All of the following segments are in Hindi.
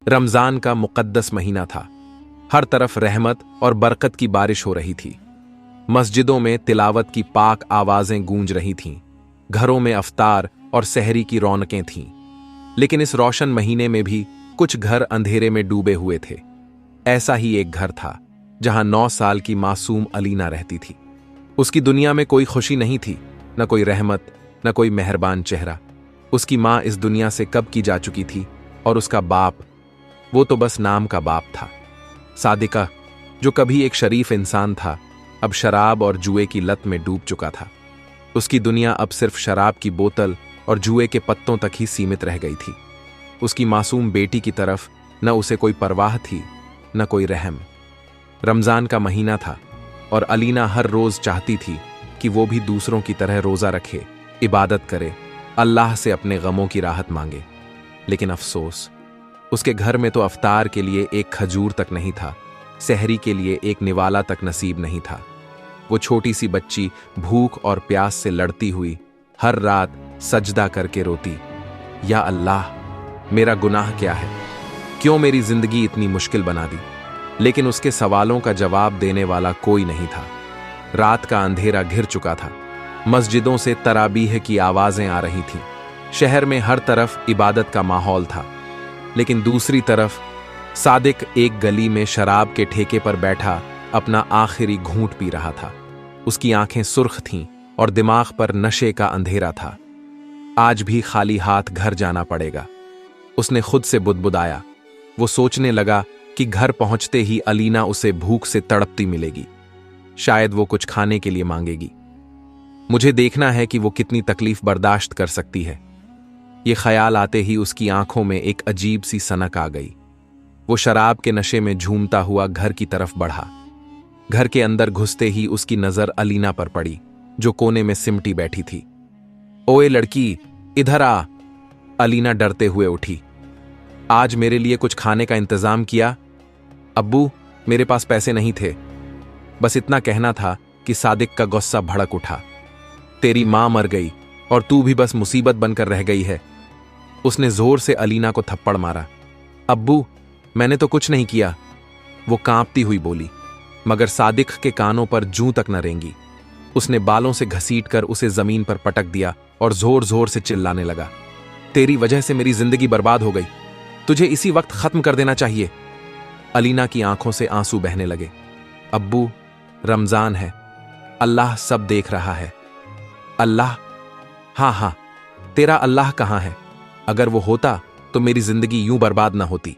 रमजान का मुक़द्दस महीना था। हर तरफ रहमत और बरकत की बारिश हो रही थी। मस्जिदों में तिलावत की पाक आवाजें गूंज रही थीं। घरों में अफ्तार और सहरी की रौनकें थीं। लेकिन इस रोशन महीने में भी कुछ घर अंधेरे में डूबे हुए थे। ऐसा ही एक घर था जहां 9 साल की मासूम अलीना रहती थी। उसकी दुनिया में कोई खुशी नहीं थी, न कोई रहमत, न कोई मेहरबान चेहरा। उसकी माँ इस दुनिया से कब की जा चुकी थी और उसका बाप, वो तो बस नाम का बाप था। सादिका, जो कभी एक शरीफ इंसान था, अब शराब और जुए की लत में डूब चुका था। उसकी दुनिया अब सिर्फ शराब की बोतल और जुए के पत्तों तक ही सीमित रह गई थी। उसकी मासूम बेटी की तरफ न उसे कोई परवाह थी, न कोई रहम। रमजान का महीना था और अलीना हर रोज चाहती थी कि वो भी दूसरों की तरह रोजा रखे, इबादत करे, अल्लाह से अपने गमों की राहत मांगे। लेकिन अफसोस, उसके घर में तो अफ्तार के लिए एक खजूर तक नहीं था, सहरी के लिए एक निवाला तक नसीब नहीं था। वो छोटी सी बच्ची भूख और प्यास से लड़ती हुई हर रात सजदा करके रोती, या अल्लाह, मेरा गुनाह क्या है? क्यों मेरी जिंदगी इतनी मुश्किल बना दी? लेकिन उसके सवालों का जवाब देने वाला कोई नहीं था। रात का अंधेरा घिर चुका था। मस्जिदों से तराबीह की आवाजें आ रही थीं। शहर में हर तरफ इबादत का माहौल था। लेकिन दूसरी तरफ सादिक एक गली में शराब के ठेके पर बैठा अपना आखिरी घूंट पी रहा था। उसकी आंखें सुर्ख थीं और दिमाग पर नशे का अंधेरा था। आज भी खाली हाथ घर जाना पड़ेगा, उसने खुद से बुदबुदाया। वो सोचने लगा कि घर पहुंचते ही अलीना उसे भूख से तड़पती मिलेगी। शायद वो कुछ खाने के लिए मांगेगी। मुझे देखना है कि वो कितनी तकलीफ बर्दाश्त कर सकती है। ये ख्याल आते ही उसकी आंखों में एक अजीब सी सनक आ गई। वो शराब के नशे में झूमता हुआ घर की तरफ बढ़ा। घर के अंदर घुसते ही उसकी नजर अलीना पर पड़ी, जो कोने में सिमटी बैठी थी। ओए लड़की, इधर आ। अलीना डरते हुए उठी। आज मेरे लिए कुछ खाने का इंतजाम किया? अब्बू, मेरे पास पैसे नहीं थे। बस इतना कहना था कि सादिक का गुस्सा भड़क उठा। तेरी मां मर गई और तू भी बस मुसीबत बनकर रह गई है। उसने जोर से अलीना को थप्पड़ मारा। अब्बू, मैंने तो कुछ नहीं किया, वो कांपती हुई बोली, मगर सादिक के कानों पर जूं तक न रेंगी। उसने बालों से घसीटकर उसे जमीन पर पटक दिया और जोर जोर से चिल्लाने लगा, तेरी वजह से मेरी जिंदगी बर्बाद हो गई, तुझे इसी वक्त खत्म कर देना चाहिए। अलीना की आंखों से आंसू बहने लगे। अब्बू, रमजान है, अल्लाह सब देख रहा है। अल्लाह? हाँ हाँ, तेरा अल्लाह कहां है? अगर वो होता तो मेरी जिंदगी यूं बर्बाद ना होती।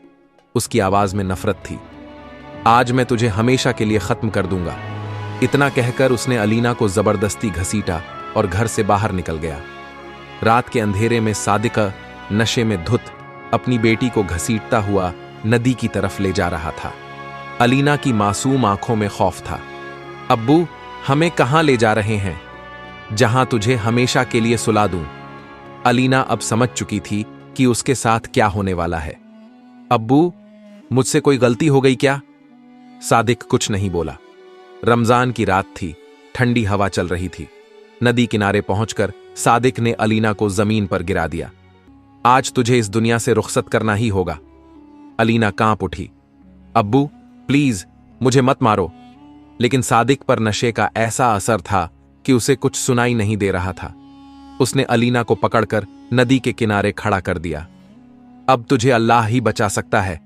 उसकी आवाज में नफरत थी। आज मैं तुझे हमेशा के लिए खत्म कर दूंगा। इतना कहकर उसने अलीना को जबरदस्ती घसीटा और घर से बाहर निकल गया। रात के अंधेरे में सादिका नशे में धुत अपनी बेटी को घसीटता हुआ नदी की तरफ ले जा रहा था। अलीना की मासूम आंखों में खौफ था। अब्बू, हमें कहां ले जा रहे हैं? जहां तुझे हमेशा के लिए सुला दूं। अलीना अब समझ चुकी थी कि उसके साथ क्या होने वाला है। अब्बू, मुझसे कोई गलती हो गई क्या? सादिक कुछ नहीं बोला। रमजान की रात थी, ठंडी हवा चल रही थी। नदी किनारे पहुंचकर सादिक ने अलीना को जमीन पर गिरा दिया। आज तुझे इस दुनिया से रुखसत करना ही होगा। अलीना कांप उठी। अब्बू, प्लीज मुझे मत मारो। लेकिन सादिक पर नशे का ऐसा असर था कि उसे कुछ सुनाई नहीं दे रहा था। उसने अलीना को पकड़कर नदी के किनारे खड़ा कर दिया। अब तुझे अल्लाह ही बचा सकता है।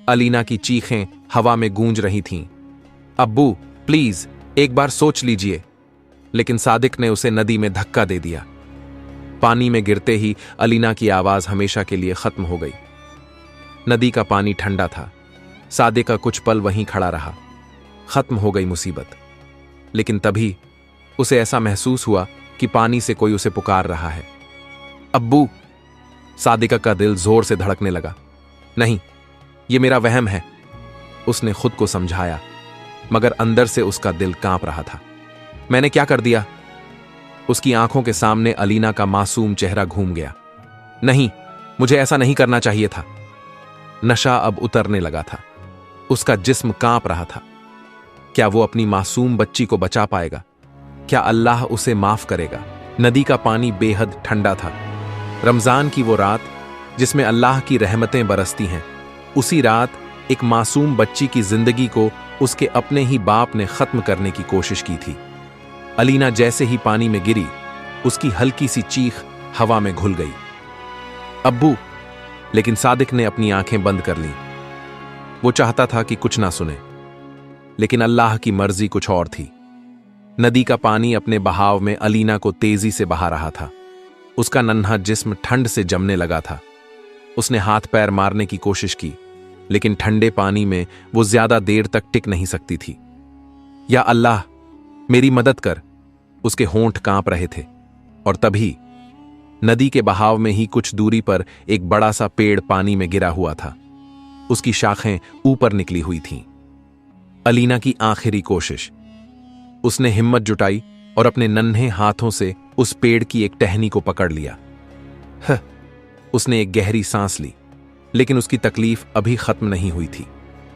अलीना की चीखें हवा में गूंज रही थीं। अब्बू, प्लीज एक बार सोच लीजिए। लेकिन सादिक ने उसे नदी में धक्का दे दिया। पानी में गिरते ही अलीना की आवाज हमेशा के लिए खत्म हो गई। नदी का पानी ठंडा था। सादिका कुछ पल वहीं खड़ा रहा। खत्म हो गई मुसीबत। लेकिन तभी उसे ऐसा महसूस हुआ कि पानी से कोई उसे पुकार रहा है। अब्बू! सादिका का दिल जोर से धड़कने लगा। नहीं, ये मेरा वहम है, उसने खुद को समझाया, मगर अंदर से उसका दिल कांप रहा था। मैंने क्या कर दिया? उसकी आंखों के सामने अलीना का मासूम चेहरा घूम गया। नहीं, मुझे ऐसा नहीं करना चाहिए था। नशा अब उतरने लगा था। उसका जिस्म कांप रहा था। क्या वो अपनी मासूम बच्ची को बचा पाएगा? क्या अल्लाह उसे माफ करेगा? नदी का पानी बेहद ठंडा था। रमजान की वो रात जिसमें अल्लाह की रहमतें बरसती हैं। उसी रात एक मासूम बच्ची की जिंदगी को उसके अपने ही बाप ने खत्म करने की कोशिश की थी। अलीना जैसे ही पानी में गिरी, उसकी हल्की सी चीख हवा में घुल गई, अब्बू। लेकिन सादिक ने अपनी आंखें बंद कर लीं। वो चाहता था कि कुछ ना सुने, लेकिन अल्लाह की मर्जी कुछ और थी। नदी का पानी अपने बहाव में अलीना को तेजी से बहा रहा था। उसका नन्हा जिस्म ठंड से जमने लगा था। उसने हाथ पैर मारने की कोशिश की, लेकिन ठंडे पानी में वो ज्यादा देर तक टिक नहीं सकती थी। या अल्लाह, मेरी मदद कर, उसके होंठ कांप रहे थे। और तभी नदी के बहाव में ही कुछ दूरी पर एक बड़ा सा पेड़ पानी में गिरा हुआ था। उसकी शाखें ऊपर निकली हुई थीं। अलीना की आखिरी कोशिश। उसने हिम्मत जुटाई और अपने नन्हे हाथों से उस पेड़ की एक टहनी को पकड़ लिया। उसने एक गहरी सांस ली, लेकिन उसकी तकलीफ अभी खत्म नहीं हुई थी।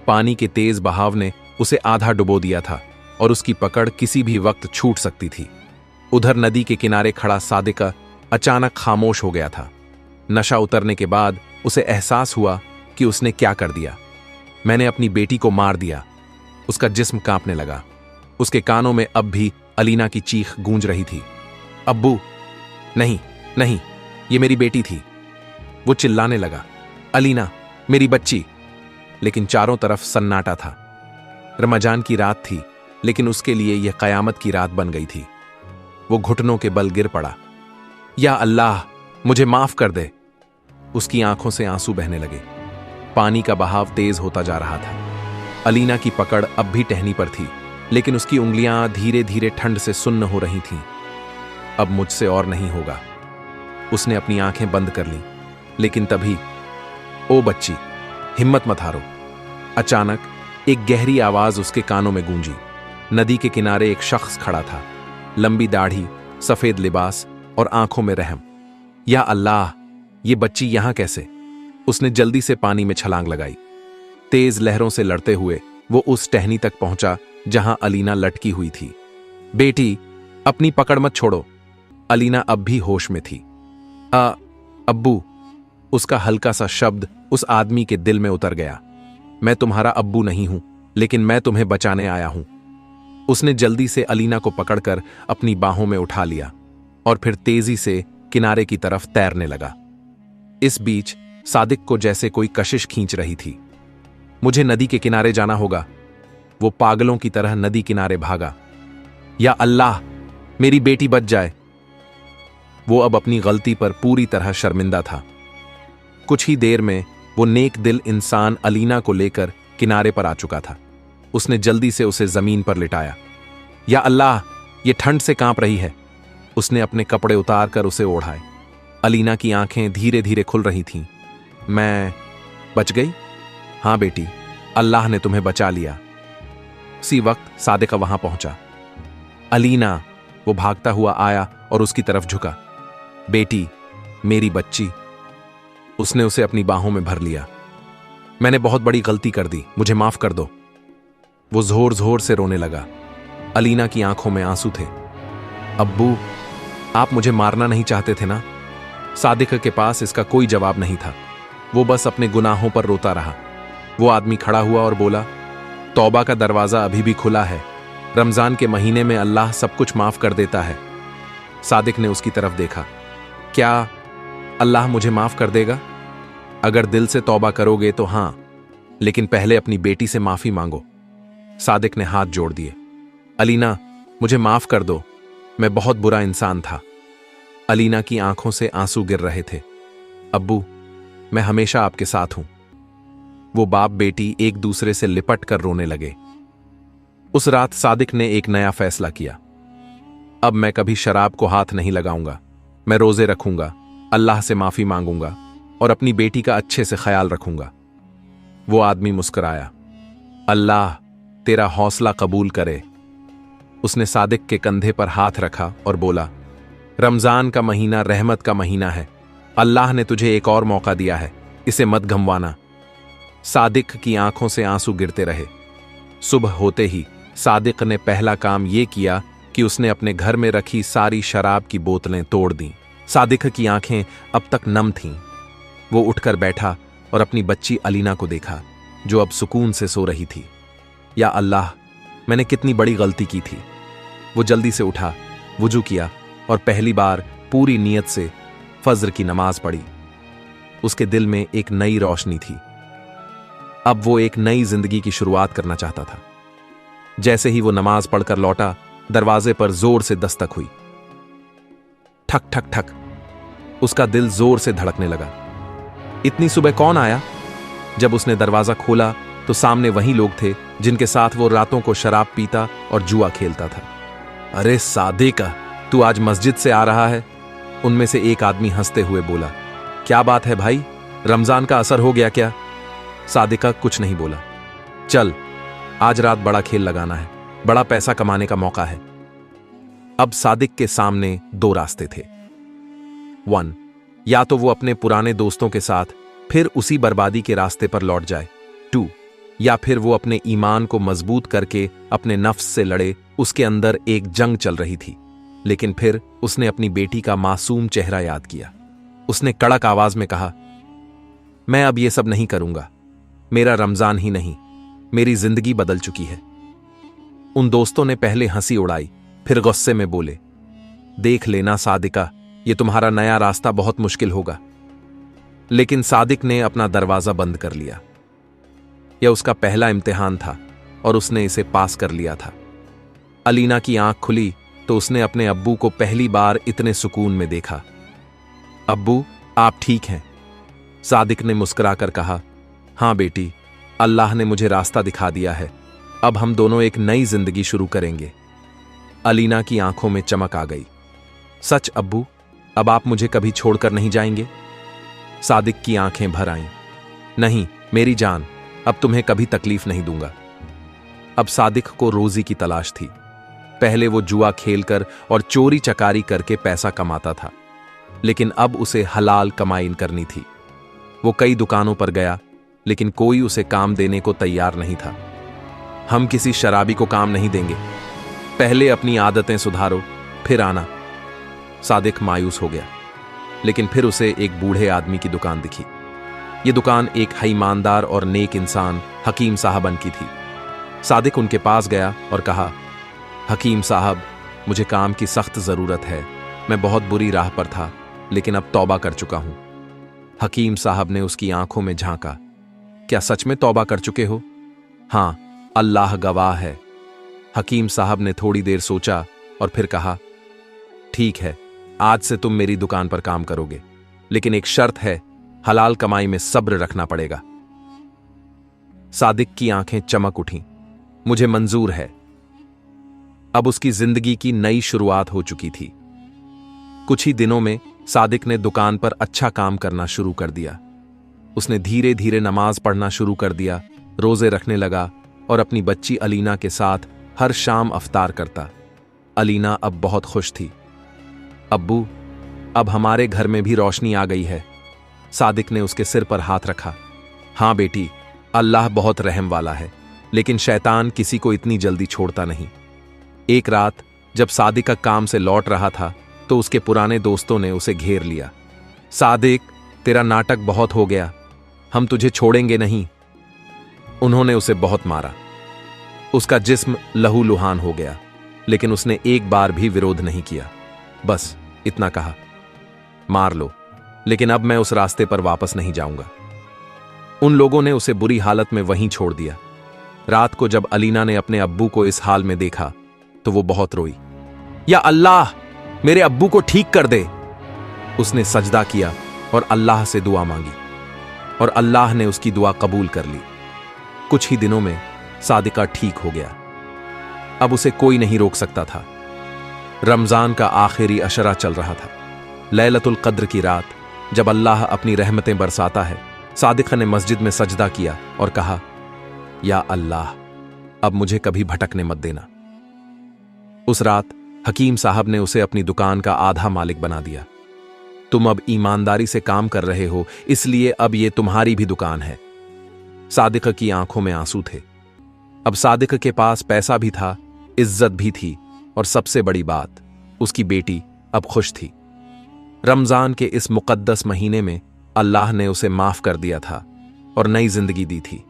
पानी के तेज बहाव ने उसे आधा डुबो दिया था और उसकी पकड़ किसी भी वक्त छूट सकती थी। उधर नदी के किनारे खड़ा सादिका अचानक खामोश हो गया था। नशा उतरने के बाद उसे एहसास हुआ कि उसने क्या कर दिया। मैंने अपनी बेटी को मार दिया। उसका जिस्म कांपने लगा। उसके कानों में अब भी अलीना की चीख गूंज रही थी, अब्बू, नहीं नहीं, ये मेरी बेटी थी। वो चिल्लाने लगा, अलीना, मेरी बच्ची। लेकिन चारों तरफ सन्नाटा था। रमजान की रात थी, लेकिन उसके लिए यह कयामत की रात बन गई थी। वो घुटनों के बल गिर पड़ा। या अल्लाह, मुझे माफ कर दे। उसकी आंखों से आंसू बहने लगे। पानी का बहाव तेज होता जा रहा था। अलीना की पकड़ अब भी टहनी पर थी, लेकिन उसकी उंगलियां धीरे धीरे ठंड से सुन्न हो रही थीं। अब मुझसे और नहीं होगा। उसने अपनी आंखें बंद कर लीं, लेकिन तभी, ओ बच्ची, हिम्मत मत हारो। अचानक एक गहरी आवाज उसके कानों में गूंजी। नदी के किनारे एक शख्स खड़ा था, लंबी दाढ़ी, सफेद लिबास और आंखों में रहम। या अल्लाह, ये बच्ची यहां कैसे? उसने जल्दी से पानी में छलांग लगाई। तेज लहरों से लड़ते हुए वो उस टहनी तक पहुंचा जहां अलीना लटकी हुई थी। बेटी, अपनी पकड़ मत छोड़ो। अलीना अब भी होश में थी। अब्बू, उसका हल्का सा शब्द उस आदमी के दिल में उतर गया। मैं तुम्हारा अब्बू नहीं हूं, लेकिन मैं तुम्हें बचाने आया हूं। उसने जल्दी से अलीना को पकड़कर अपनी बाहों में उठा लिया और फिर तेजी से किनारे की तरफ तैरने लगा। इस बीच सादिक को जैसे कोई कशिश खींच रही थी। मुझे नदी के किनारे जाना होगा। वो पागलों की तरह नदी किनारे भागा। या अल्लाह, मेरी बेटी बच जाए। वो अब अपनी गलती पर पूरी तरह शर्मिंदा था। कुछ ही देर में वो नेक दिल इंसान अलीना को लेकर किनारे पर आ चुका था। उसने जल्दी से उसे जमीन पर लिटाया। या अल्लाह, ये ठंड से कांप रही है। उसने अपने कपड़े उतार कर उसे ओढ़ाए। अलीना की आंखें धीरे धीरे खुल रही थीं। मैं बच गई? हां बेटी, अल्लाह ने तुम्हें बचा लिया। उसी वक्त सादिका वहां पहुंचा। अलीना, वो भागता हुआ आया और उसकी तरफ झुका। बेटी, मेरी बच्ची। उसने उसे अपनी बाहों में भर लिया। मैंने बहुत बड़ी गलती कर दी, मुझे माफ कर दो। वो जोर जोर से रोने लगा। अलीना की आंखों में आंसू थे। अब्बू, आप मुझे मारना नहीं चाहते थे ना? सादिका के पास इसका कोई जवाब नहीं था। वो बस अपने गुनाहों पर रोता रहा। वो आदमी खड़ा हुआ और बोला, तौबा का दरवाजा अभी भी खुला है। रमजान के महीने में अल्लाह सब कुछ माफ कर देता है। सादिक ने उसकी तरफ देखा। क्या अल्लाह मुझे माफ कर देगा? अगर दिल से तौबा करोगे तो हां, लेकिन पहले अपनी बेटी से माफी मांगो। सादिक ने हाथ जोड़ दिए। अलीना, मुझे माफ कर दो, मैं बहुत बुरा इंसान था। अलीना की आंखों से आंसू गिर रहे थे। अब्बू, मैं हमेशा आपके साथ हूं। वो बाप बेटी एक दूसरे से लिपट कर रोने लगे। उस रात सादिक ने एक नया फैसला किया। अब मैं कभी शराब को हाथ नहीं लगाऊंगा। मैं रोजे रखूंगा, अल्लाह से माफी मांगूंगा और अपनी बेटी का अच्छे से ख्याल रखूंगा। वो आदमी मुस्कुराया। अल्लाह तेरा हौसला कबूल करे। उसने सादिक के कंधे पर हाथ रखा और बोला, रमजान का महीना रहमत का महीना है। अल्लाह ने तुझे एक और मौका दिया है, इसे मत गंवाना। सादिक की आंखों से आंसू गिरते रहे। सुबह होते ही सादिक ने पहला काम यह किया कि उसने अपने घर में रखी सारी शराब की बोतलें तोड़ दीं। सादिक की आंखें अब तक नम थीं। वो उठकर बैठा और अपनी बच्ची अलीना को देखा जो अब सुकून से सो रही थी। या अल्लाह, मैंने कितनी बड़ी गलती की थी। वो जल्दी से उठा, वुजू किया और पहली बार पूरी नीयत से फज्र की नमाज पढ़ी। उसके दिल में एक नई रोशनी थी। अब वो एक नई जिंदगी की शुरुआत करना चाहता था। जैसे ही वो नमाज पढ़कर लौटा, दरवाजे पर जोर से दस्तक हुई। ठक ठक ठक। उसका दिल जोर से धड़कने लगा। इतनी सुबह कौन आया? जब उसने दरवाजा खोला तो सामने वही लोग थे जिनके साथ वो रातों को शराब पीता और जुआ खेलता था। अरे सादिका, तू आज मस्जिद से आ रहा है? उनमें से एक आदमी हंसते हुए बोला। क्या बात है भाई, रमजान का असर हो गया क्या? सादिका कुछ नहीं बोला। चल, आज रात बड़ा खेल लगाना है, बड़ा पैसा कमाने का मौका है। अब सादिक के सामने दो रास्ते थे। 1, या तो वो अपने पुराने दोस्तों के साथ फिर उसी बर्बादी के रास्ते पर लौट जाए। 2, या फिर वो अपने ईमान को मजबूत करके अपने नफ्स से लड़े। उसके अंदर एक जंग चल रही थी। लेकिन फिर उसने अपनी बेटी का मासूम चेहरा याद किया। उसने कड़क आवाज में कहा, मैं अब ये सब नहीं करूंगा। मेरा रमजान ही नहीं, मेरी जिंदगी बदल चुकी है। उन दोस्तों ने पहले हंसी उड़ाई, फिर गुस्से में बोले, देख लेना सादिका, ये तुम्हारा नया रास्ता बहुत मुश्किल होगा। लेकिन सादिक ने अपना दरवाजा बंद कर लिया। यह उसका पहला इम्तिहान था और उसने इसे पास कर लिया था। अलीना की आंख खुली तो उसने अपने अब्बू को पहली बार इतने सुकून में देखा। अब्बू, आप ठीक हैं? सादिक ने मुस्कुराकर कहा, हां बेटी, अल्लाह ने मुझे रास्ता दिखा दिया है। अब हम दोनों एक नई जिंदगी शुरू करेंगे। अलीना की आंखों में चमक आ गई। सच अब्बू, अब आप मुझे कभी छोड़कर नहीं जाएंगे? सादिक की आंखें भर आईं। नहीं मेरी जान, अब तुम्हें कभी तकलीफ नहीं दूंगा। अब सादिक को रोजी की तलाश थी। पहले वो जुआ खेलकर और चोरी चकारी करके पैसा कमाता था, लेकिन अब उसे हलाल कमाई करनी थी। वो कई दुकानों पर गया, लेकिन कोई उसे काम देने को तैयार नहीं था। हम किसी शराबी को काम नहीं देंगे, पहले अपनी आदतें सुधारो, फिर आना। सादिक मायूस हो गया, लेकिन फिर उसे एक बूढ़े आदमी की दुकान दिखी। ये दुकान एक ईमानदार और नेक इंसान हकीम साहबन की थी। सादिक उनके पास गया और कहा, हकीम साहब, मुझे काम की सख्त जरूरत है। मैं बहुत बुरी राह पर था, लेकिन अब तौबा कर चुका हूं। हकीम साहब ने उसकी आंखों में झांका। क्या सच में तौबा कर चुके हो? हां, अल्लाह गवाह है। हकीम साहब ने थोड़ी देर सोचा और फिर कहा, ठीक है, आज से तुम मेरी दुकान पर काम करोगे, लेकिन एक शर्त है, हलाल कमाई में सब्र रखना पड़ेगा। सादिक की आंखें चमक उठीं। मुझे मंजूर है। अब उसकी जिंदगी की नई शुरुआत हो चुकी थी। कुछ ही दिनों में सादिक ने दुकान पर अच्छा काम करना शुरू कर दिया। उसने धीरे धीरे नमाज पढ़ना शुरू कर दिया, रोजे रखने लगा और अपनी बच्ची अलीना के साथ हर शाम अफ्तार करता। अलीना अब बहुत खुश थी। अब्बू, अब हमारे घर में भी रोशनी आ गई है। सादिक ने उसके सिर पर हाथ रखा। हां बेटी, अल्लाह बहुत रहम वाला है, लेकिन शैतान किसी को इतनी जल्दी छोड़ता नहीं। एक रात जब सादिक काम से लौट रहा था तो उसके पुराने दोस्तों ने उसे घेर लिया। सादिक, तेरा नाटक बहुत हो गया, हम तुझे छोड़ेंगे नहीं। उन्होंने उसे बहुत मारा। उसका जिस्म लहूलुहान हो गया, लेकिन उसने एक बार भी विरोध नहीं किया। बस इतना कहा, मार लो, लेकिन अब मैं उस रास्ते पर वापस नहीं जाऊंगा। उन लोगों ने उसे बुरी हालत में वहीं छोड़ दिया। रात को जब अलीना ने अपने अब्बू को इस हाल में देखा तो वो बहुत रोई। या अल्लाह, मेरे अब्बू को ठीक कर दे। उसने सजदा किया और अल्लाह से दुआ मांगी और अल्लाह ने उसकी दुआ कबूल कर ली। कुछ ही दिनों में सादिका ठीक हो गया। अब उसे कोई नहीं रोक सकता था। रमजान का आखिरी अशरा चल रहा था। लैलतुल कद्र की रात, जब अल्लाह अपनी रहमतें बरसाता है, सादिका ने मस्जिद में सजदा किया और कहा, या अल्लाह, अब मुझे कभी भटकने मत देना। उस रात हकीम साहब ने उसे अपनी दुकान का आधा मालिक बना दिया। तुम अब ईमानदारी से काम कर रहे हो, इसलिए अब ये तुम्हारी भी दुकान है। सादिक की आंखों में आंसू थे। अब सादिक के पास पैसा भी था, इज्जत भी थी और सबसे बड़ी बात, उसकी बेटी अब खुश थी। रमजान के इस मुकद्दस महीने में अल्लाह ने उसे माफ कर दिया था और नई जिंदगी दी थी।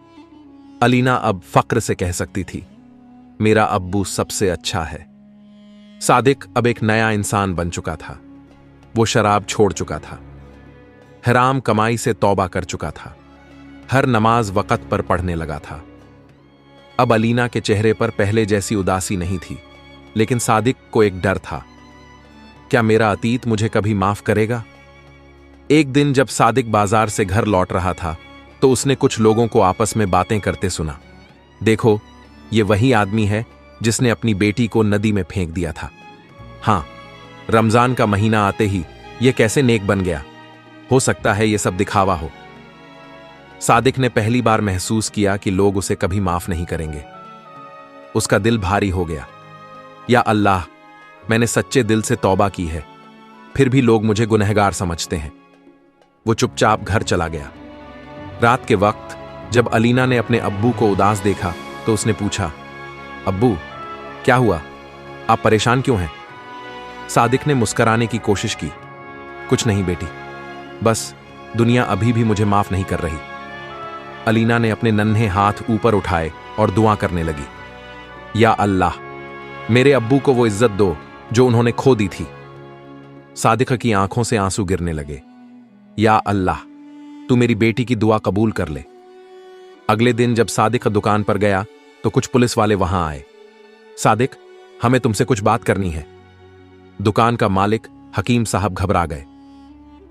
अलीना अब फक्र से कह सकती थी, मेरा अब्बू सबसे अच्छा है। सादिक अब एक नया इंसान बन चुका था। वो शराब छोड़ चुका था, हराम कमाई से तौबा कर चुका था, हर नमाज वक़्त पर पढ़ने लगा था। अब अलीना के चेहरे पर पहले जैसी उदासी नहीं थी, लेकिन सादिक को एक डर था, क्या मेरा अतीत मुझे कभी माफ करेगा? एक दिन जब सादिक बाजार से घर लौट रहा था तो उसने कुछ लोगों को आपस में बातें करते सुना। देखो, ये वही आदमी है जिसने अपनी बेटी को नदी में फेंक दिया था। हां, रमजान का महीना आते ही यह कैसे नेक बन गया? हो सकता है यह सब दिखावा हो। सादिक ने पहली बार महसूस किया कि लोग उसे कभी माफ नहीं करेंगे। उसका दिल भारी हो गया। या अल्लाह, मैंने सच्चे दिल से तौबा की है, फिर भी लोग मुझे गुनहगार समझते हैं। वो चुपचाप घर चला गया। रात के वक्त जब अलीना ने अपने अब्बू को उदास देखा तो उसने पूछा, अब्बू, क्या हुआ? आप परेशान क्यों हैं? सादिक ने मुस्कुराने की कोशिश की। कुछ नहीं बेटी, बस दुनिया अभी भी मुझे माफ नहीं कर रही। अलीना ने अपने नन्हे हाथ ऊपर उठाए और दुआ करने लगी। या अल्लाह, मेरे अब्बू को वो इज्जत दो जो उन्होंने खो दी थी। सादिक की आंखों से आंसू गिरने लगे। या अल्लाह, तू मेरी बेटी की दुआ कबूल कर ले। अगले दिन जब सादिक दुकान पर गया तो कुछ पुलिस वाले वहां आए। सादिक, हमें तुमसे कुछ बात करनी है। दुकान का मालिक हकीम साहब घबरा गए।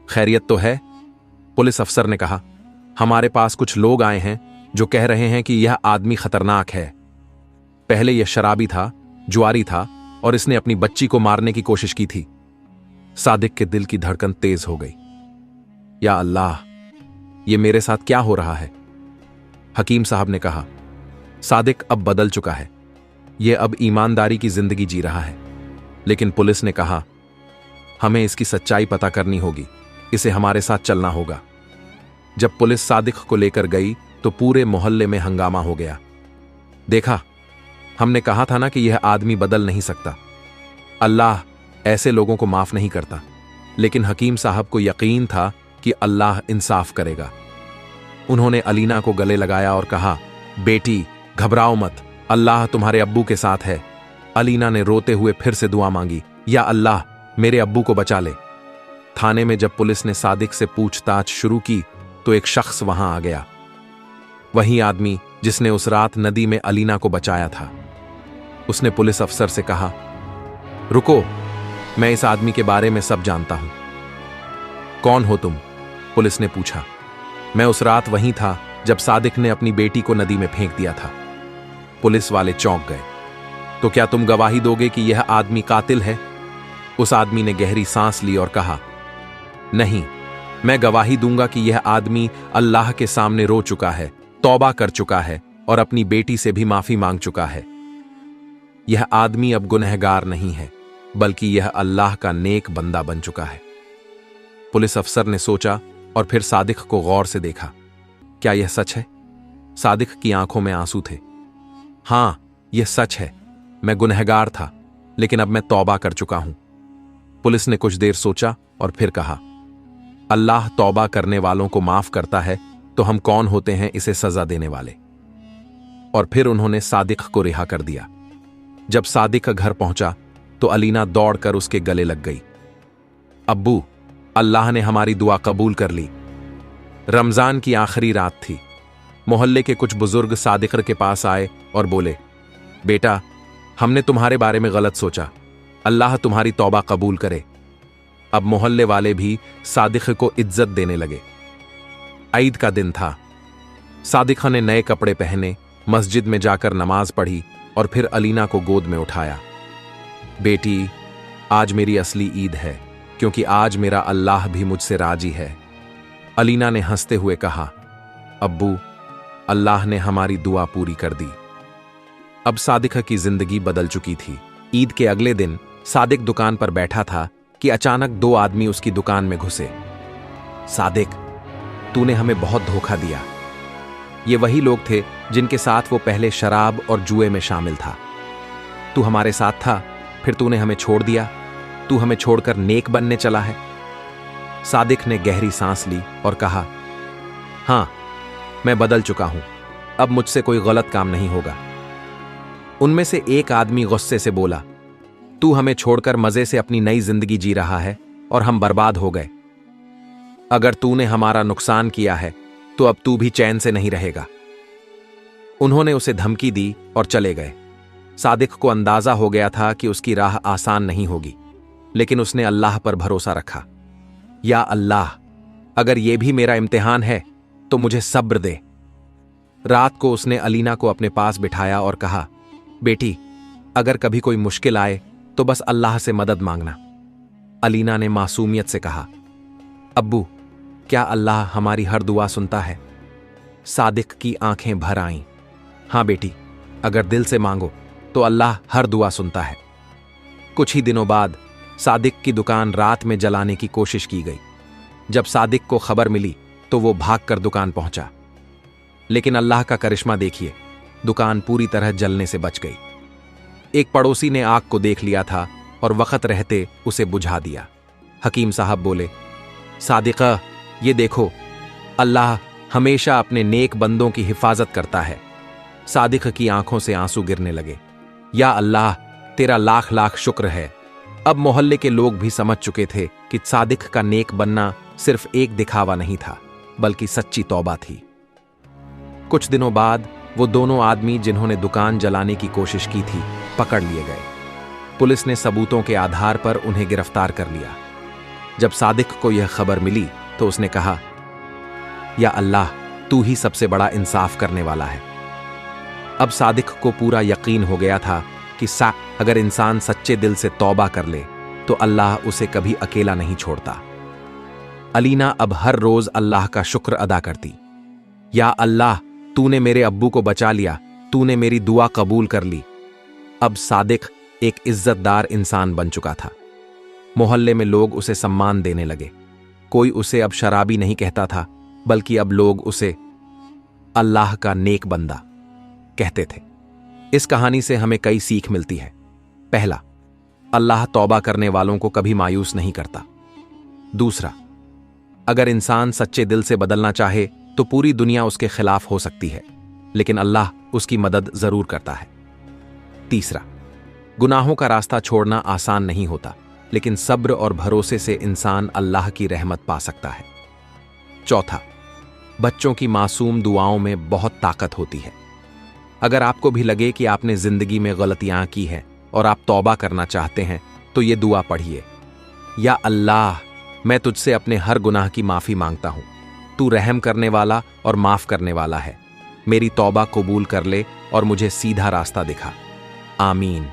खैरियत तो है? पुलिस अफसर ने कहा, हमारे पास कुछ लोग आए हैं जो कह रहे हैं कि यह आदमी खतरनाक है। पहले यह शराबी था, जुआरी था और इसने अपनी बच्ची को मारने की कोशिश की थी। सादिक के दिल की धड़कन तेज हो गई। या अल्लाह, यह मेरे साथ क्या हो रहा है? हकीम साहब ने कहा, सादिक अब बदल चुका है, यह अब ईमानदारी की जिंदगी जी रहा है। लेकिन पुलिस ने कहा, हमें इसकी सच्चाई पता करनी होगी, इसे हमारे साथ चलना होगा। जब पुलिस सादिक को लेकर गई तो पूरे मोहल्ले में हंगामा हो गया। देखा, हमने कहा था ना कि यह आदमी बदल नहीं सकता। अल्लाह ऐसे लोगों को माफ नहीं करता। लेकिन हकीम साहब को यकीन था कि अल्लाह इंसाफ करेगा। उन्होंने अलीना को गले लगाया और कहा, बेटी घबराओ मत, अल्लाह तुम्हारे अब्बू के साथ है। अलीना ने रोते हुए फिर से दुआ मांगी, या अल्लाह, मेरे अब्बू को बचा ले। थाने में जब पुलिस ने सादिक से पूछताछ शुरू की तो एक शख्स वहां आ गया, वही आदमी जिसने उस रात नदी में अलीना को बचाया था। उसने पुलिस अफसर से कहा, रुको, मैं इस आदमी के बारे में सब जानता हूं। कौन हो तुम? पुलिस ने पूछा। मैं उस रात वहीं था जब सादिक ने अपनी बेटी को नदी में फेंक दिया था। पुलिस वाले चौंक गए। तो क्या तुम गवाही दोगे कि यह आदमी कातिल है? उस आदमी ने गहरी सांस ली और कहा, नहीं, मैं गवाही दूंगा कि यह आदमी अल्लाह के सामने रो चुका है, तौबा कर चुका है और अपनी बेटी से भी माफी मांग चुका है। यह आदमी अब गुनहगार नहीं है, बल्कि यह अल्लाह का नेक बंदा बन चुका है। पुलिस अफसर ने सोचा और फिर सादिक को गौर से देखा। क्या यह सच है? सादिक की आंखों में आंसू थे। हां, यह सच है, मैं गुनहगार था, लेकिन अब मैं तौबा कर चुका हूं। पुलिस ने कुछ देर सोचा और फिर कहा, अल्लाह तौबा करने वालों को माफ करता है, तो हम कौन होते हैं इसे सजा देने वाले? और फिर उन्होंने सादिक को रिहा कर दिया। जब सादिक घर पहुंचा तो अलीना दौड़कर उसके गले लग गई। अब्बू, अल्लाह ने हमारी दुआ कबूल कर ली। रमजान की आखिरी रात थी। मोहल्ले के कुछ बुजुर्ग सादिक के पास आए और बोले, बेटा, हमने तुम्हारे बारे में गलत सोचा, अल्लाह तुम्हारी तौबा कबूल करे। अब मोहल्ले वाले भी सादिक को इज्जत देने लगे। ईद का दिन था। सादिक ने नए कपड़े पहने, मस्जिद में जाकर नमाज पढ़ी और फिर अलीना को गोद में उठाया। बेटी, आज मेरी असली ईद है, क्योंकि आज मेरा अल्लाह भी मुझसे राजी है। अलीना ने हंसते हुए कहा, अब्बू, अल्लाह ने हमारी दुआ पूरी कर दी। अब सादिक की जिंदगी बदल चुकी थी। ईद के अगले दिन सादिक दुकान पर बैठा था कि अचानक दो आदमी उसकी दुकान में घुसे। सादिक, तूने हमें बहुत धोखा दिया। ये वही लोग थे जिनके साथ वो पहले शराब और जुए में शामिल था। तू हमारे साथ था, फिर तूने हमें छोड़ दिया। तू हमें छोड़कर नेक बनने चला है। सादिक ने गहरी सांस ली और कहा, हां, मैं बदल चुका हूं, अब मुझसे कोई गलत काम नहीं होगा। उनमें से एक आदमी गुस्से से बोला, तू हमें छोड़कर मजे से अपनी नई जिंदगी जी रहा है और हम बर्बाद हो गए। अगर तूने हमारा नुकसान किया है तो अब तू भी चैन से नहीं रहेगा। उन्होंने उसे धमकी दी और चले गए। सादिक को अंदाजा हो गया था कि उसकी राह आसान नहीं होगी, लेकिन उसने अल्लाह पर भरोसा रखा। या अल्लाह, अगर यह भी मेरा इम्तिहान है तो मुझे सब्र दे। रात को उसने अलीना को अपने पास बिठाया और कहा, बेटी, अगर कभी कोई मुश्किल आए तो बस अल्लाह से मदद मांगना। अलीना ने मासूमियत से कहा, अब्बू, क्या अल्लाह हमारी हर दुआ सुनता है? सादिक की आंखें भर आईं। हां बेटी, अगर दिल से मांगो तो अल्लाह हर दुआ सुनता है। कुछ ही दिनों बाद सादिक की दुकान रात में जलाने की कोशिश की गई। जब सादिक को खबर मिली तो वो भागकर दुकान पहुंचा, लेकिन अल्लाह का करिश्मा देखिए, दुकान पूरी तरह जलने से बच गई। एक पड़ोसी ने आग को देख लिया था और वक्त रहते उसे बुझा दिया। हकीम साहब बोले, सादिका, ये देखो, अल्लाह हमेशा अपने नेक बंदों की हिफाजत करता है। सादिक की आंखों से आंसू गिरने लगे। या अल्लाह, तेरा लाख लाख शुक्र है। अब मोहल्ले के लोग भी समझ चुके थे कि सादिक का नेक बनना सिर्फ एक दिखावा नहीं था, बल्कि सच्ची तौबा थी। कुछ दिनों बाद वो दोनों आदमी जिन्होंने दुकान जलाने की कोशिश की थी, पकड़ लिए गए। पुलिस ने सबूतों के आधार पर उन्हें गिरफ्तार कर लिया। जब सादिक को यह खबर मिली तो उसने कहा, या अल्लाह, तू ही सबसे बड़ा इंसाफ करने वाला है। अब सादिक को पूरा यकीन हो गया था कि अगर इंसान सच्चे दिल से तौबा कर ले तो अल्लाह उसे कभी अकेला नहीं छोड़ता। अलीना अब हर रोज अल्लाह का शुक्र अदा करती। या अल्लाह, तूने मेरे अब्बू को बचा लिया, तूने मेरी दुआ कबूल कर ली। अब सादिक एक इज्जतदार इंसान बन चुका था। मोहल्ले में लोग उसे सम्मान देने लगे। कोई उसे अब शराबी नहीं कहता था, बल्कि अब लोग उसे अल्लाह का नेक बंदा कहते थे। इस कहानी से हमें कई सीख मिलती है। पहला, अल्लाह तौबा करने वालों को कभी मायूस नहीं करता। दूसरा, अगर इंसान सच्चे दिल से बदलना चाहे तो पूरी दुनिया उसके खिलाफ हो सकती है, लेकिन अल्लाह उसकी मदद जरूर करता है। तीसरा, गुनाहों का रास्ता छोड़ना आसान नहीं होता, लेकिन सब्र और भरोसे से इंसान अल्लाह की रहमत पा सकता है। चौथा, बच्चों की मासूम दुआओं में बहुत ताकत होती है। अगर आपको भी लगे कि आपने जिंदगी में गलतियां की हैं और आप तौबा करना चाहते हैं, तो ये दुआ पढ़िए, या अल्लाह, मैं तुझसे अपने हर गुनाह की माफी मांगता हूं। तू रहम करने वाला और माफ करने वाला है। मेरी तौबा कबूल कर ले और मुझे सीधा रास्ता दिखा। आमीन।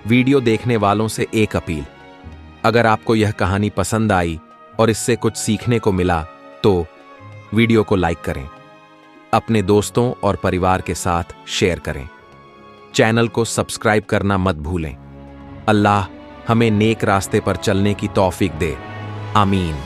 वीडियो देखने वालों से एक अपील, अगर आपको यह कहानी पसंद आई और इससे कुछ सीखने को मिला तो वीडियो को लाइक करें, अपने दोस्तों और परिवार के साथ शेयर करें। चैनल को सब्सक्राइब करना मत भूलें। अल्लाह हमें नेक रास्ते पर चलने की तौफीक दे। आमीन।